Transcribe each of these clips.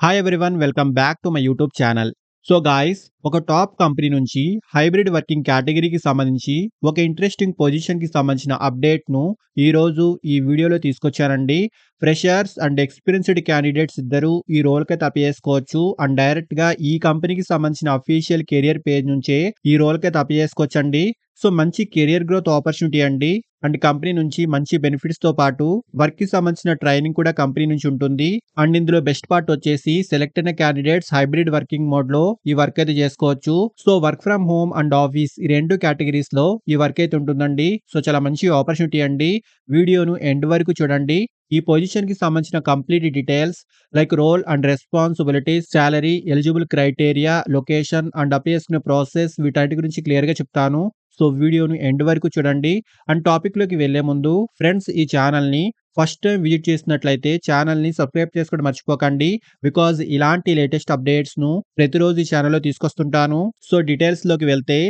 Hi everyone welcome back to my YouTube channel. So guys, ఒక top company నుంచి hybrid working కేటగిరీకి సంబంధించి ఒక ఇంట్రెస్టింగ్ పొజిషన్‌కి సంబంధించిన అప్డేట్‌ను ఈరోజు ఈ వీడియోలో తీసుకొచ్చానండి. ఫ్రెషర్స్ అండ్ ఎక్స్‌పీరియన్స్‌డ్ క్యాండిడేట్స్ ఇద్దరూ ఈ రోల్‌కైతే అప్లై చేసుకోవచ్చు. అండ్ డైరెక్ట్‌గా ఈ కంపెనీకి సంబంధించిన అఫీషియల్ కెరియర్ పేజ్ నుంచే ఈ రోల్‌కైతే అప్లై చేసుకోవచ్చండి. సో మంచి కెరియర్ గ్రోత్ ఆపర్చునిటీ అండి. అండ్ కంపెనీ నుంచి మంచి బెనిఫిట్స్‌తో పాటు వర్క్‌కి సంబంధించిన ట్రైనింగ్ కూడా కంపెనీ నుంచి ఉంటుంది. అండ్ ఇందులో బెస్ట్ పార్ట్ వచ్చేసి సెలెక్ట్ అయిన క్యాండిడేట్స్ హైబ్రిడ్ వర్కింగ్ మోడ్‌లో ఈ వర్క్ అయితే చేసుకోవచ్చు. So work from home and office ఈ 2 కేటగిరీస్‌లో ఈ వర్క్ అయితే ఉంటుందండి. సో చాలా మంచి ఆపర్చునిటీ అండి. వీడియోను ఎండ్ వరకు చూడండి. ఈ పొజిషన్‌కి సంబంధించిన complete details like role and responsibilities, salary, eligible criteria, location and apply చేసుకునే ప్రాసెస్ వీటన్నిటి గురించి క్లియర్‌గా చెప్తాను. సో వీడియోను ఎండ్ వరకు చూడండి. అండ్ టాపిక్‌లోకి వెళ్ళే ముందు ఫ్రెండ్స్, ఈ ఛానల్‌ని ఫస్ట్ టైం విజిట్ చేసినట్లయితే ఛానల్‌ని సబ్స్క్రైబ్ చేసుకోవడం మర్చిపోకండి. బికాజ్ ఇలాంటి లేటెస్ట్ అప్డేట్స్‌ను ప్రతిరోజు ఈ ఛానల్‌లో తీసుకొస్తుంటాను. సో డీటెయిల్స్‌లోకి వెళ్తే,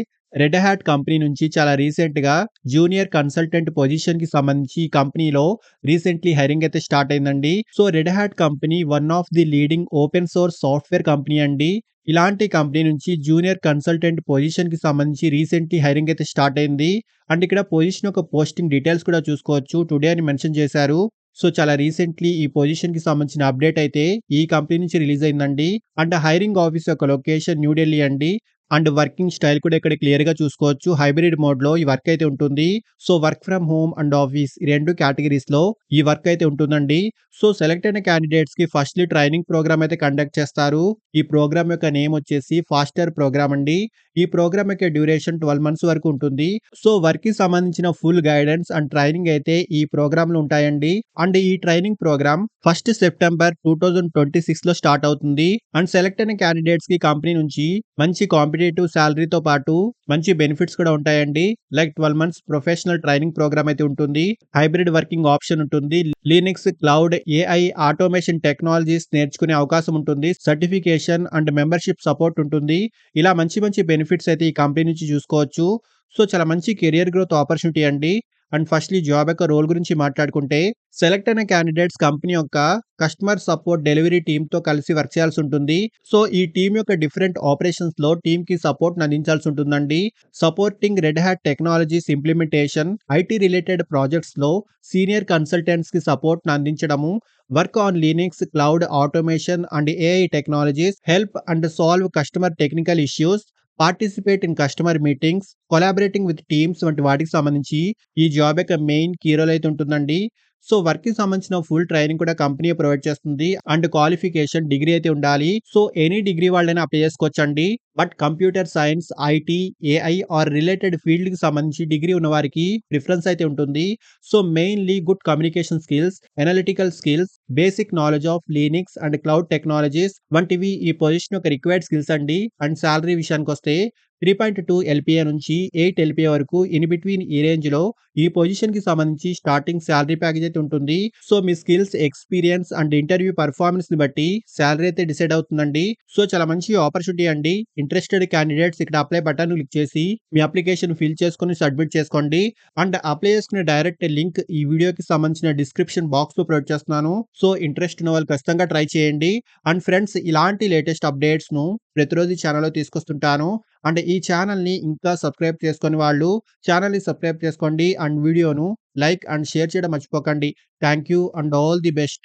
రెడ్ హ్యాట్ కంపెనీ నుంచి చాలా రీసెంట్‌గా జూనియర్ కన్సల్టెంట్ పొజిషన్‌కి సంబంధించి ఈ కంపెనీలో రీసెంట్‌లీ హైరింగ్ అయితే స్టార్ట్ అయిందండి. So red hat company one of the leading open source software company అండి. ఇలాంటి కంపెనీ నుంచి జూనియర్ కన్సల్టెంట్ పొజిషన్‌కి సంబంధించి రీసెంట్‌లీ హైరింగ్ అయితే స్టార్ట్ అయింది. అండ్ ఇక్కడ పొజిషన్ యొక్క పోస్టింగ్ డీటెయిల్స్ కూడా చూసుకోవచ్చు. టుడే అని మెన్షన్ చేశారు. సో చాలా రీసెంట్‌లీ ఈ పొజిషన్‌కి సంబంధించిన అప్డేట్ అయితే ఈ కంపెనీ నుంచి రిలీజ్ అయిందండి. అండ్ హైరింగ్ ఆఫీస్ యొక్క లొకేషన్ న్యూ ఢిల్లీ అండి. అండ్ వర్కింగ్ స్టైల్ కూడా ఇక్కడ క్లియర్‌గా చూసుకోవచ్చు. హైబ్రిడ్ మోడ్‌లో ఈ వర్క్ అయితే ఉంటుంది. So work from home and office ఈ 2 కేటగిరీస్‌లో ఈ వర్క్ అయితే ఉంటుందండి. సో సెలెక్ట్ అయిన క్యాండిడేట్స్‌కి ఫస్ట్‌లీ ట్రైనింగ్ ప్రోగ్రామ్ అయితే కండక్ట్ చేస్తారు. ఈ ప్రోగ్రామ్ యొక్క నేమ్ వచ్చేసి ఫాస్టర్ ప్రోగ్రామ్ అండి. ఈ ప్రోగ్రామ్ యొక్క డ్యూరేషన్ 12 మంత్స్ వరకు ఉంటుంది. సో వర్క్‌కి సంబంధించిన ఫుల్ గైడెన్స్ అండ్ ట్రైనింగ్ అయితే ఈ ప్రోగ్రామ్‌లో ఉంటాయండి. అండ్ ఈ ట్రైనింగ్ ప్రోగ్రామ్ 1 సెప్టెంబర్ 2026లో స్టార్ట్ అవుతుంది. అండ్ సెలెక్ట్ అయిన క్యాండిడేట్స్‌కి కంపెనీ నుంచి మంచి కాంపిటీటివ్ సాలరీతో పాటు మంచి బెనిఫిట్స్ కూడా ఉంటాయండి. Like 12 months professional training program అయితే ఉంటుంది. హైబ్రిడ్ వర్కింగ్ ఆప్షన్ ఉంటుంది. Linux, cloud, AI, automation technologies నేర్చుకునే అవకాశం ఉంటుంది. సర్టిఫికేషన్ అండ్ మెంబర్‌షిప్ సపోర్ట్ ఉంటుంది. ఇలా మంచి మంచి బెనిఫిట్స్ అయితే ఈ కంపెనీ నుంచి చూసుకోవచ్చు. సో చాలా మంచి కెరియర్ గ్రోత్ ఆపర్చునిటీ అండి. అండ్ ఫస్ట్‌లీ జాబ్ యొక్క రోల్ గురించి మాట్లాడుకుంటే, సెలెక్ట్ అయిన క్యాండిడేట్స్ కంపెనీ యొక్క కస్టమర్ సపోర్ట్ డెలివరీ టీమ్‌తో కలిసి వర్క్ చేయాల్సి ఉంటుంది. సో ఈ టీమ్ యొక్క డిఫరెంట్ ఆపరేషన్స్‌లో టీమ్‌కి సపోర్ట్‌ని అందించాల్సి ఉంటుందండి. Supporting Red Hat technologies implementation, IT related ప్రాజెక్ట్స్‌లో సీనియర్ కన్సల్టెంట్స్‌కి సపోర్ట్‌ని అందించడము, work on Linux, cloud, automation and AI technologies, help and solve customer technical issues, participate in customer meetings, collaborating with teams వంటి వాటికి సంబంధించి ఈ జాబ్ యొక్క మెయిన్ కీ రోల్ అయితే ఉంటుందండి. సో వర్క్‌కి సంబంధించిన ఫుల్ ట్రైనింగ్ కూడా కంపెనీ ప్రొవైడ్ చేస్తుంది. అండ్ క్వాలిఫికేషన్ డిగ్రీ అయితే ఉండాలి. సో ఎనీ డిగ్రీ వాళ్ళైనా అప్లై చేసుకోవచ్చండి. But computer science, IT, AI or related ఫీల్డ్‌కి సంబంధించి డిగ్రీ ఉన్నవారికి ప్రిఫరెన్స్ అయితే ఉంటుంది. So mainly good communication skills, analytical skills, basic knowledge of Linux and cloud technologies వంటివి ఈ పొజిషన్ యొక్క రిక్వైర్డ్ స్కిల్స్ అండి. అండ్ సాలరీ విషయానికొస్తే 3.2 ఎల్‌పిఏ నుంచి 8 ఎల్‌పిఏ వరకు ఇన్ బిట్వీన్ ఈ రేంజ్‌లో ఈ పొజిషన్‌కి సంబంధించి స్టార్టింగ్ సాలరీ ప్యాకేజ్ అయితే ఉంటుంది. సో మీ స్కిల్స్, ఎక్స్‌పీరియన్స్ అండ్ ఇంటర్వ్యూ పెర్ఫార్మన్స్‌ని బట్టి సాలరీ అయితే డిసైడ్ అవుతుందండి. సో చాలా మంచి ఆపర్చునిటీ అండి. ఇంట్రెస్టెడ్ క్యాండిడేట్స్ ఇక్కడ అప్లై బటన్ క్లిక్ చేసి మీ అప్లికేషన్ ఫిల్ చేసుకొని సబ్మిట్ చేసుకోండి. అండ్ అప్లై చేసుకునే డైరెక్ట్ లింక్ ఈ వీడియోకి సంబంధించిన డిస్క్రిప్షన్ బాక్స్‌లో ప్రొవైడ్ చేస్తున్నాను. సో ఇంట్రెస్ట్ ఉన్న వాళ్ళు ఖచ్చితంగా ట్రై చేయండి. అండ్ ఫ్రెండ్స్, ఇలాంటి లేటెస్ట్ అప్డేట్స్‌ను ప్రతిరోజు ఈ ఛానెల్‌లో తీసుకొస్తుంటాను. అండ్ ఈ ఛానెల్‌ని ఇంకా సబ్స్క్రైబ్ చేసుకోని వాళ్ళు ఛానెల్‌ని సబ్స్క్రైబ్ చేసుకోండి. అండ్ వీడియోను లైక్ అండ్ షేర్ చేయడం మర్చిపోకండి. Thank you and all the best.